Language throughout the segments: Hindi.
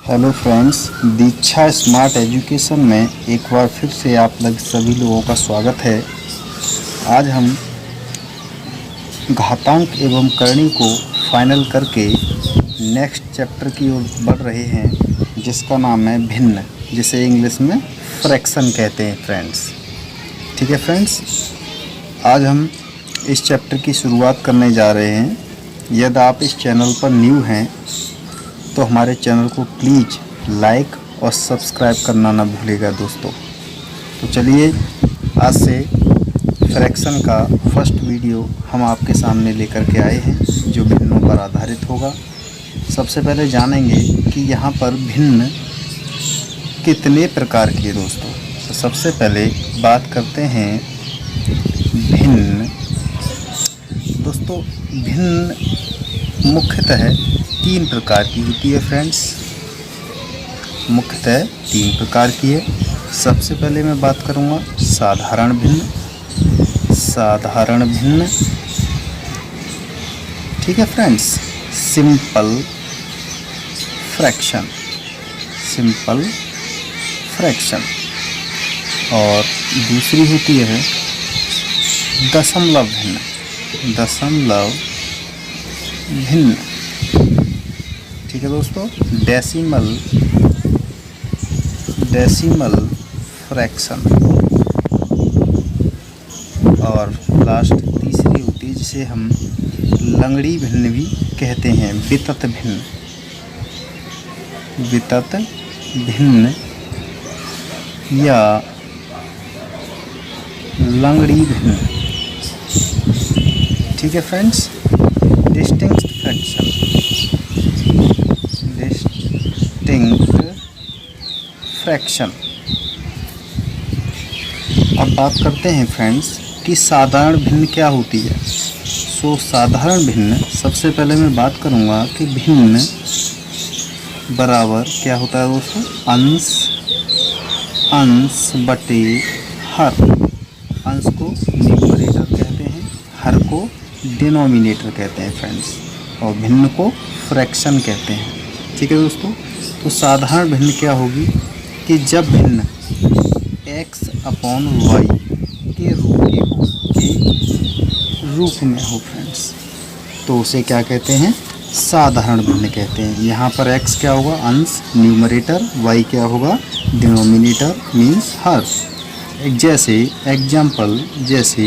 हेलो फ्रेंड्स, दीक्षा स्मार्ट एजुकेशन में एक बार फिर से आप लोग सभी लोगों का स्वागत है। आज हम घातांक एवं करणी को फाइनल करके नेक्स्ट चैप्टर की ओर बढ़ रहे हैं, जिसका नाम है भिन्न, जिसे इंग्लिश में फ्रैक्शन कहते हैं फ्रेंड्स। ठीक है फ्रेंड्स, आज हम इस चैप्टर की शुरुआत करने जा रहे हैं। यदि आप इस चैनल पर न्यू हैं तो हमारे चैनल को प्लीज़ लाइक और सब्सक्राइब करना ना भूलिएगा दोस्तों। तो चलिए, आज से फ्रैक्शन का फर्स्ट वीडियो हम आपके सामने लेकर के आए हैं, जो भिन्नों पर आधारित होगा। सबसे पहले जानेंगे कि यहाँ पर भिन्न कितने प्रकार के दोस्तों। तो सबसे पहले बात करते हैं भिन्न। दोस्तों, भिन्न मुख्यतः 3 प्रकार की होती है फ्रेंड्स। मुख्यतः 3 प्रकार की है। सबसे पहले मैं बात करूँगा साधारण भिन्न। साधारण भिन्न, ठीक है friends. Simple fraction, simple fraction. और दूसरी होती है दशमलव भिन्न, दशमलव भिन्न। ठीक है दोस्तों, डेसिमल फ्रैक्शन। और लास्ट तीसरी होती है जिसे हम लंगड़ी भिन्न भी कहते हैं, वितत भिन्न, वितत भिन्न या लंगड़ी भिन्न। ठीक है friends. Distinct fraction, distinct fraction. अब बात करते हैं फ्रेंड्स कि साधारण भिन्न क्या होती है। सो साधारण भिन्न, सबसे पहले मैं बात करूंगा कि भिन्न बराबर क्या होता है दोस्तों, अंश बटे हर। अंश को न्यूमरेटर कहते हैं, हर को डिनोमिनेटर कहते हैं फ्रेंड्स, और भिन्न को फ्रैक्शन कहते हैं। ठीक है दोस्तों। तो साधारण भिन्न क्या होगी कि जब भिन्न x/y के रूप में हो फ्रेंड्स, तो उसे क्या कहते हैं, साधारण भिन्न कहते हैं। यहाँ पर x क्या होगा, अंश न्यूमरेटर, y क्या होगा, डिनोमिनेटर मीन्स हर। जैसे एग्जाम्पल, जैसे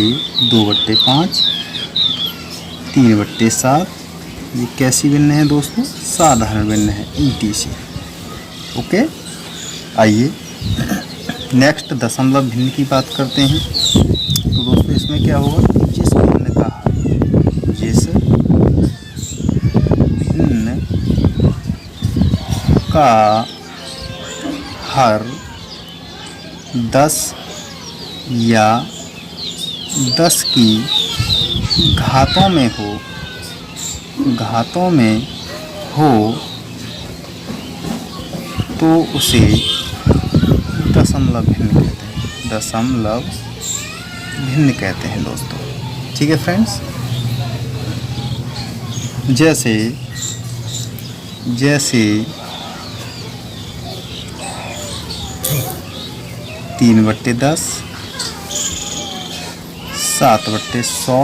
2/5, 3/7, ये कैसी भिन्न है दोस्तों, साधारण भिन्न है, ETC। ओके, आइए नेक्स्ट दशमलव भिन्न की बात करते हैं। तो दोस्तों इसमें क्या होगा, जिस भिन्न का हर 10 या 10 की घातों में हो तो उसे दशमलव भिन्न कहते हैं, दशमलव भिन्न कहते हैं दोस्तों। ठीक है फ्रेंड्स। जैसे 3/10, 7/100,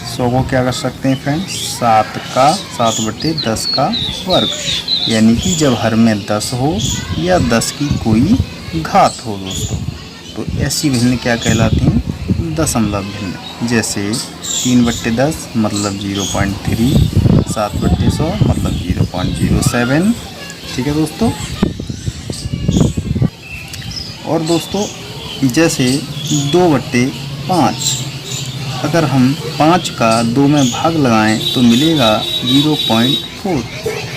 100 को क्या कर सकते हैं फ्रेंड्स, 7/10 का वर्ग। यानी कि जब हर में 10 हो या 10 की कोई घात हो दोस्तों, तो ऐसी भिन्न क्या कहलाती हैं, दशमलव भिन्न। जैसे 3/10 मतलब 0.3, 7/100 मतलब 0.07। ठीक है दोस्तों। और दोस्तों जैसे 2/5, अगर हम 5 का 2 में भाग लगाएं तो मिलेगा 0.4।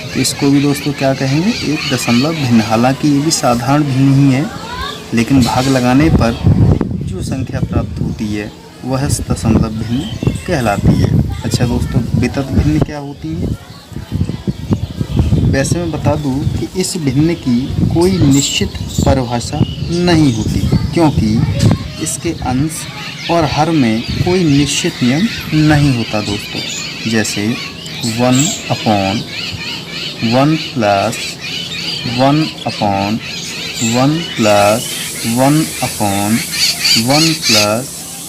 तो इसको भी दोस्तों क्या कहेंगे, एक दशमलव भिन्न। हालांकि ये भी साधारण भिन्न ही है, लेकिन भाग लगाने पर जो संख्या प्राप्त होती है वह दशमलव भिन्न कहलाती है। अच्छा दोस्तों, वितत भिन्न क्या होती है। वैसे मैं बता दूं कि इस भिन्न की कोई निश्चित परिभाषा नहीं होती, क्योंकि इसके अंश और हर में कोई निश्चित नियम नहीं होता दोस्तों। जैसे 1/1 + 1 अपॉन 1 प्लस 1 अपॉन 1 प्लस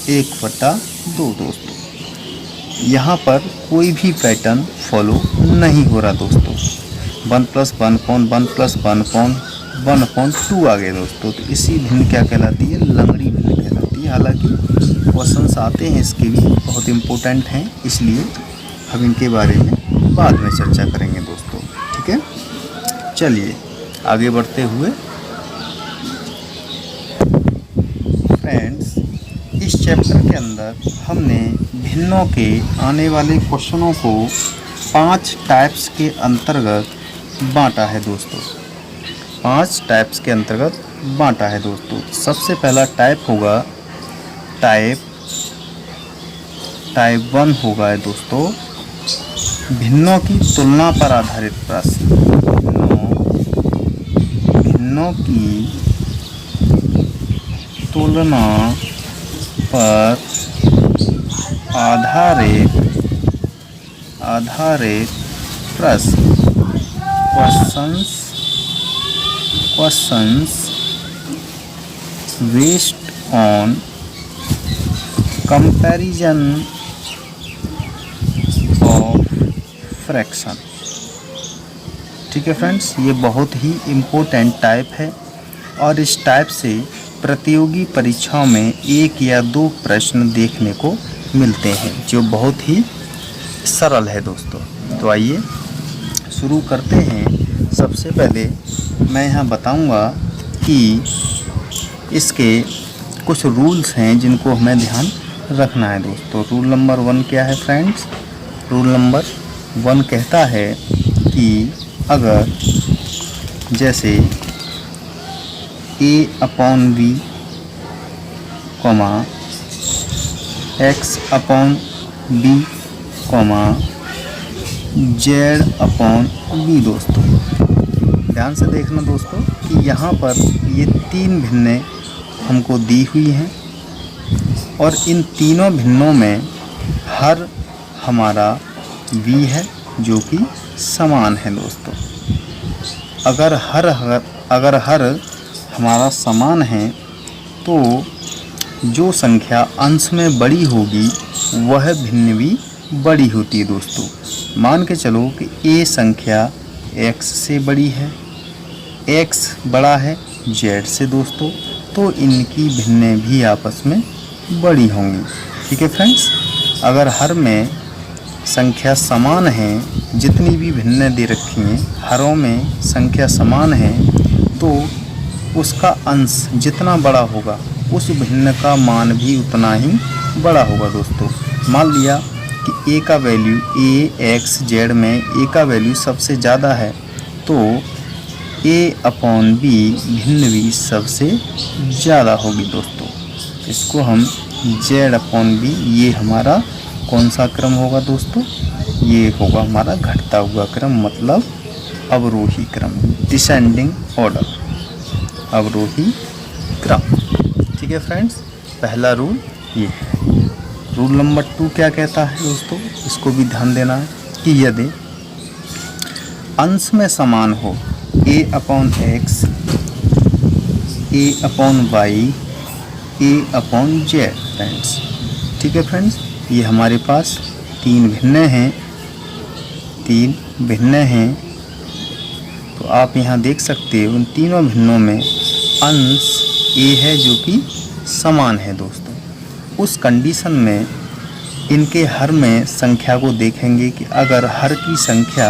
1/2 दोस्तों। यहाँ पर कोई भी पैटर्न फॉलो नहीं हो रहा दोस्तों। 1 plus 1 upon 1 plus 1 upon 1 upon 2 आ गए दोस्तों। तो इसी भिन्न क्या कहलाती है? लंगड़ी भिन्न कहलाती है। हालांकि क्वेश्चंस आते हैं इसके भी, बहुत इम्पोर्टेंट हैं, इसलिए हम इनके बारे में बाद में चर्चा करेंगे दोस्तों। ठीक है, चलिए आगे बढ़ते हुए फ्रेंड्स, इस चैप्टर के अंदर हमने भिन्नों के आने वाले क्वेश्चनों को 5 टाइप्स के अंतर्गत बांटा है दोस्तों। 5 टाइप्स के अंतर्गत बांटा है दोस्तों। सबसे पहला टाइप होगा टाइप 1 होगा दोस्तों, भिन्नों की तुलना पर आधारित प्रश्न। भिन्नों की तुलना पर आधारित प्रश्न। Questions based on comparison of fraction. ठीक है फ्रेंड्स, ये बहुत ही इम्पोर्टेंट टाइप है और इस टाइप से प्रतियोगी परीक्षाओं में 1 या 2 प्रश्न देखने को मिलते हैं, जो बहुत ही सरल है दोस्तों। तो आइए शुरू करते हैं। सबसे पहले मैं यहाँ बताऊँगा कि इसके कुछ रूल्स हैं जिनको हमें ध्यान रखना है दोस्तों। रूल नंबर 1 क्या है फ्रेंड्स? रूल नंबर 1 कहता है कि अगर जैसे a upon v, x upon b, z upon b दोस्तों। ध्यान से देखना दोस्तों कि यहाँ पर ये 3 भिन्नें हमको दी हुई हैं और इन तीनों भिन्नों में हर हमारा v है जो कि समान है दोस्तों। अगर हर हमारा समान है तो जो संख्या अंश में बड़ी होगी वह भिन्न भी बड़ी होती है दोस्तों। मान के चलो कि a संख्या x से बड़ी है, x बड़ा है z से दोस्तों, तो इनकी भिन्नें भी आपस में बड़ी होंगी। ठीक है फ्रेंड्स, अगर हर में संख्या समान है, जितनी भी भिन्नें दे रखी हैं हरों में संख्या समान है, तो उसका अंश जितना बड़ा होगा उस भिन्न का मान भी उतना ही बड़ा होगा दोस्तों। मान लिया कि a का वैल्यू a x z में a का वैल्यू सबसे ज़्यादा है, तो a अपॉन b भिन्न भी सबसे ज़्यादा होगी दोस्तों। इसको हम z अपॉन b, ये हमारा कौन सा क्रम होगा दोस्तों? ये होगा हमारा घटता हुआ क्रम, मतलब अवरोही क्रम, डिसेंडिंग ऑर्डर, अवरोही क्रम। ठीक है फ्रेंड्स, पहला रूल ये है। रूल नंबर 2 क्या कहता है दोस्तों? इसको भी ध्यान देना है कि यदि अंश में समान हो a upon x, a upon y, a upon z friends. ठीक है फ्रेंड्स, ये हमारे पास 3 भिन्न हैं। तो आप यहाँ देख सकते हो उन तीनों भिन्नों में अंश a है जो कि समान है दोस्तों। उस कंडीशन में इनके हर में संख्या को देखेंगे कि अगर हर की संख्या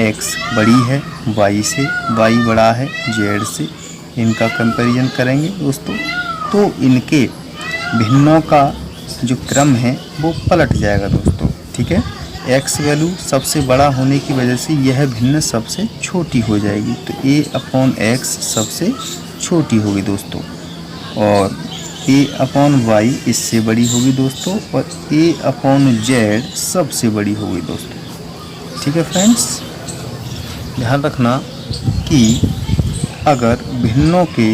x बड़ी है y से, y बड़ा है z से, इनका कंपैरिजन करेंगे दोस्तों, तो इनके भिन्नों का जो क्रम है वो पलट जाएगा दोस्तों। ठीक है, x वैल्यू सबसे बड़ा होने की वजह से यह भिन्न सबसे छोटी हो जाएगी, तो a अपॉन x सबसे छोटी होगी दोस्तों, और a अपॉन y इससे बड़ी होगी दोस्तों, और a अपॉन z सबसे बड़ी होगी दोस्तों। ठीक है फ्रेंड्स, ध्यान रखना कि अगर भिन्नों के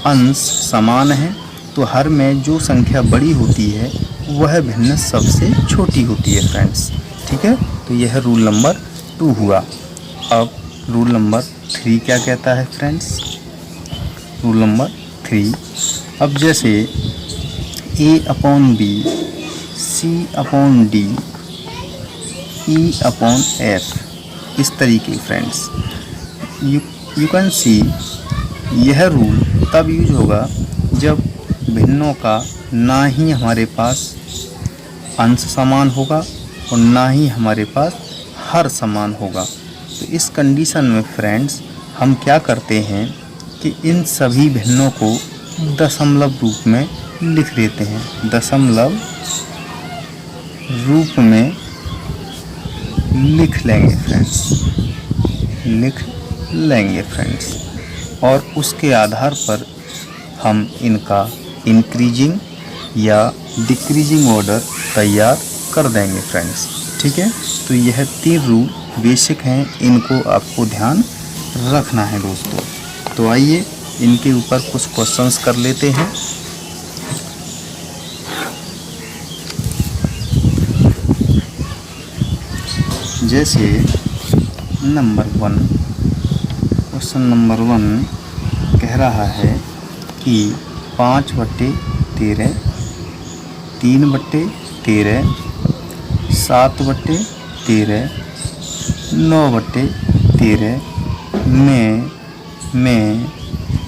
अंश समान हैं तो हर में जो संख्या बड़ी होती है वह भिन्न सबसे छोटी होती है फ्रेंड्स। ठीक है, तो यह रूल नंबर 2 हुआ। अब रूल नंबर 3 क्या कहता है फ्रेंड्स? रूल नंबर 3, अब जैसे A/B, C/D, E/F, इस तरीके फ्रेंड्स यू कैन सी, यह रूल तब यूज होगा जब भिन्नों का ना ही हमारे पास अंश समान होगा और ना ही हमारे पास हर समान होगा। तो इस कंडीशन में फ्रेंड्स हम क्या करते हैं कि इन सभी भिन्नों को दशमलव रूप में लिख देते हैं, दशमलव रूप में लिख लेंगे फ्रेंड्स, और उसके आधार पर हम इनका इंक्रीजिंग या डिक्रीजिंग ऑर्डर तैयार कर देंगे फ्रेंड्स। ठीक है, तो यह 3 रूल बेसिक हैं, इनको आपको ध्यान रखना है दोस्तों। तो आइए इनके ऊपर कुछ क्वेश्चंस कर लेते हैं। जैसे क्वेश्चन नंबर 1 कह रहा है कि 5/13, 3/13, 7/13, 9/13 में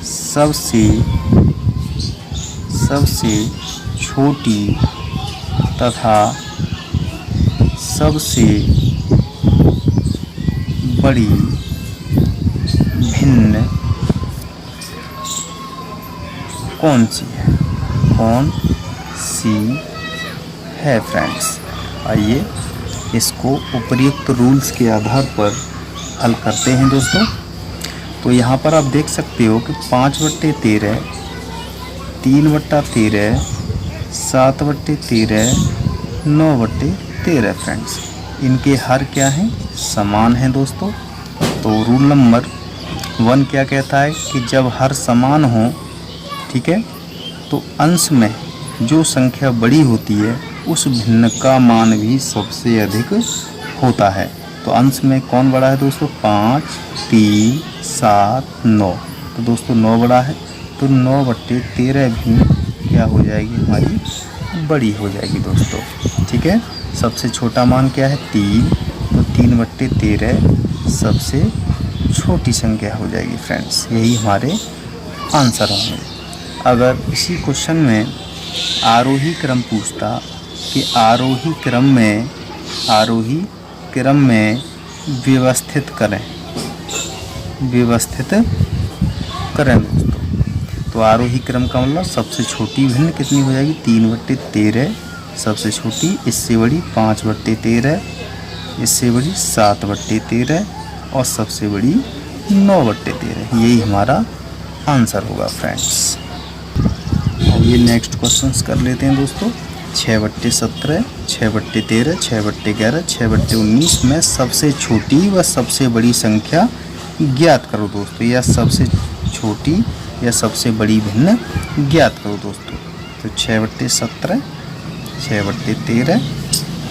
सबसे छोटी तथा सबसे बड़ी भिन्न कौन सी है फ्रेंड्स? आइए इसको उपर्युक्त रूल्स के आधार पर हल करते हैं दोस्तों। तो यहाँ पर आप देख सकते हो कि 5/13, 3/13, 7/13, 9/13 फ्रेंड्स, इनके हर क्या हैं? समान हैं दोस्तों। तो रूल नंबर 1 क्या कहता है कि जब हर समान हो, ठीक है, तो अंश में जो संख्या बड़ी होती है उस भिन्न का मान भी सबसे अधिक होता है। तो अंश में कौन बड़ा है दोस्तों? 5, 3, 7, 9। तो दोस्तों 9 बड़ा है, तो 9/13 भी क्या हो जाएगी? हमारी बड़ी हो जाएगी दोस्तों। ठीक है, सबसे छोटा मान क्या है? 3, तो 3/13 सबसे छोटी संख्या हो जाएगी फ्रेंड्स। यही हमारे आंसर होंगे। अगर इसी क्वेश्चन में आरोही क्रम पूछता कि आरोही क्रम में व्यवस्थित करें दोस्तों। तो आरोही क्रम का मतलब सबसे छोटी भिन्न कितनी हो जाएगी? 3/13 सबसे छोटी, इससे बड़ी 5/13, इससे बड़ी 7/13 और सबसे बड़ी 9/13। यही हमारा आंसर होगा फ्रेंड्स। ये नेक्स्ट क्वेश्चंस कर लेते हैं दोस्तों। 6/17, 6/13, 6/11, 6/19 में सबसे छोटी व सबसे बड़ी संख्या ज्ञात करो दोस्तों, या सबसे छोटी या सबसे बड़ी भिन्न ज्ञात करो दोस्तों। तो 6/17, 6/13,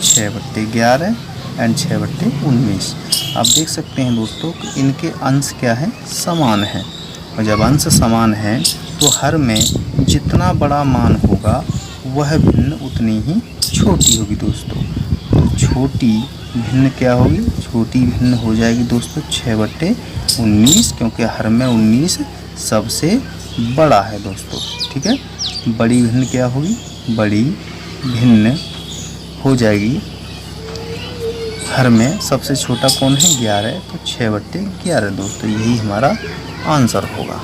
6/11 एंड 6/19। आप देख सकते हैं दोस्तों कि इनके अंश क्या है? समान है। और जब अंश समान है तो हर में जितना बड़ा मान होगा वह भिन्न उतनी ही छोटी होगी दोस्तों। तो छोटी भिन्न क्या होगी? छोटी भिन्न हो जाएगी दोस्तों 6/19, क्योंकि हर में 19 सबसे बड़ा है दोस्तों। ठीक है, बड़ी भिन्न क्या होगी? बड़ी भिन्न हो जाएगी, हर में सबसे छोटा कौन है? 11, तो 6/11 दोस्तों। यही हमारा आंसर होगा।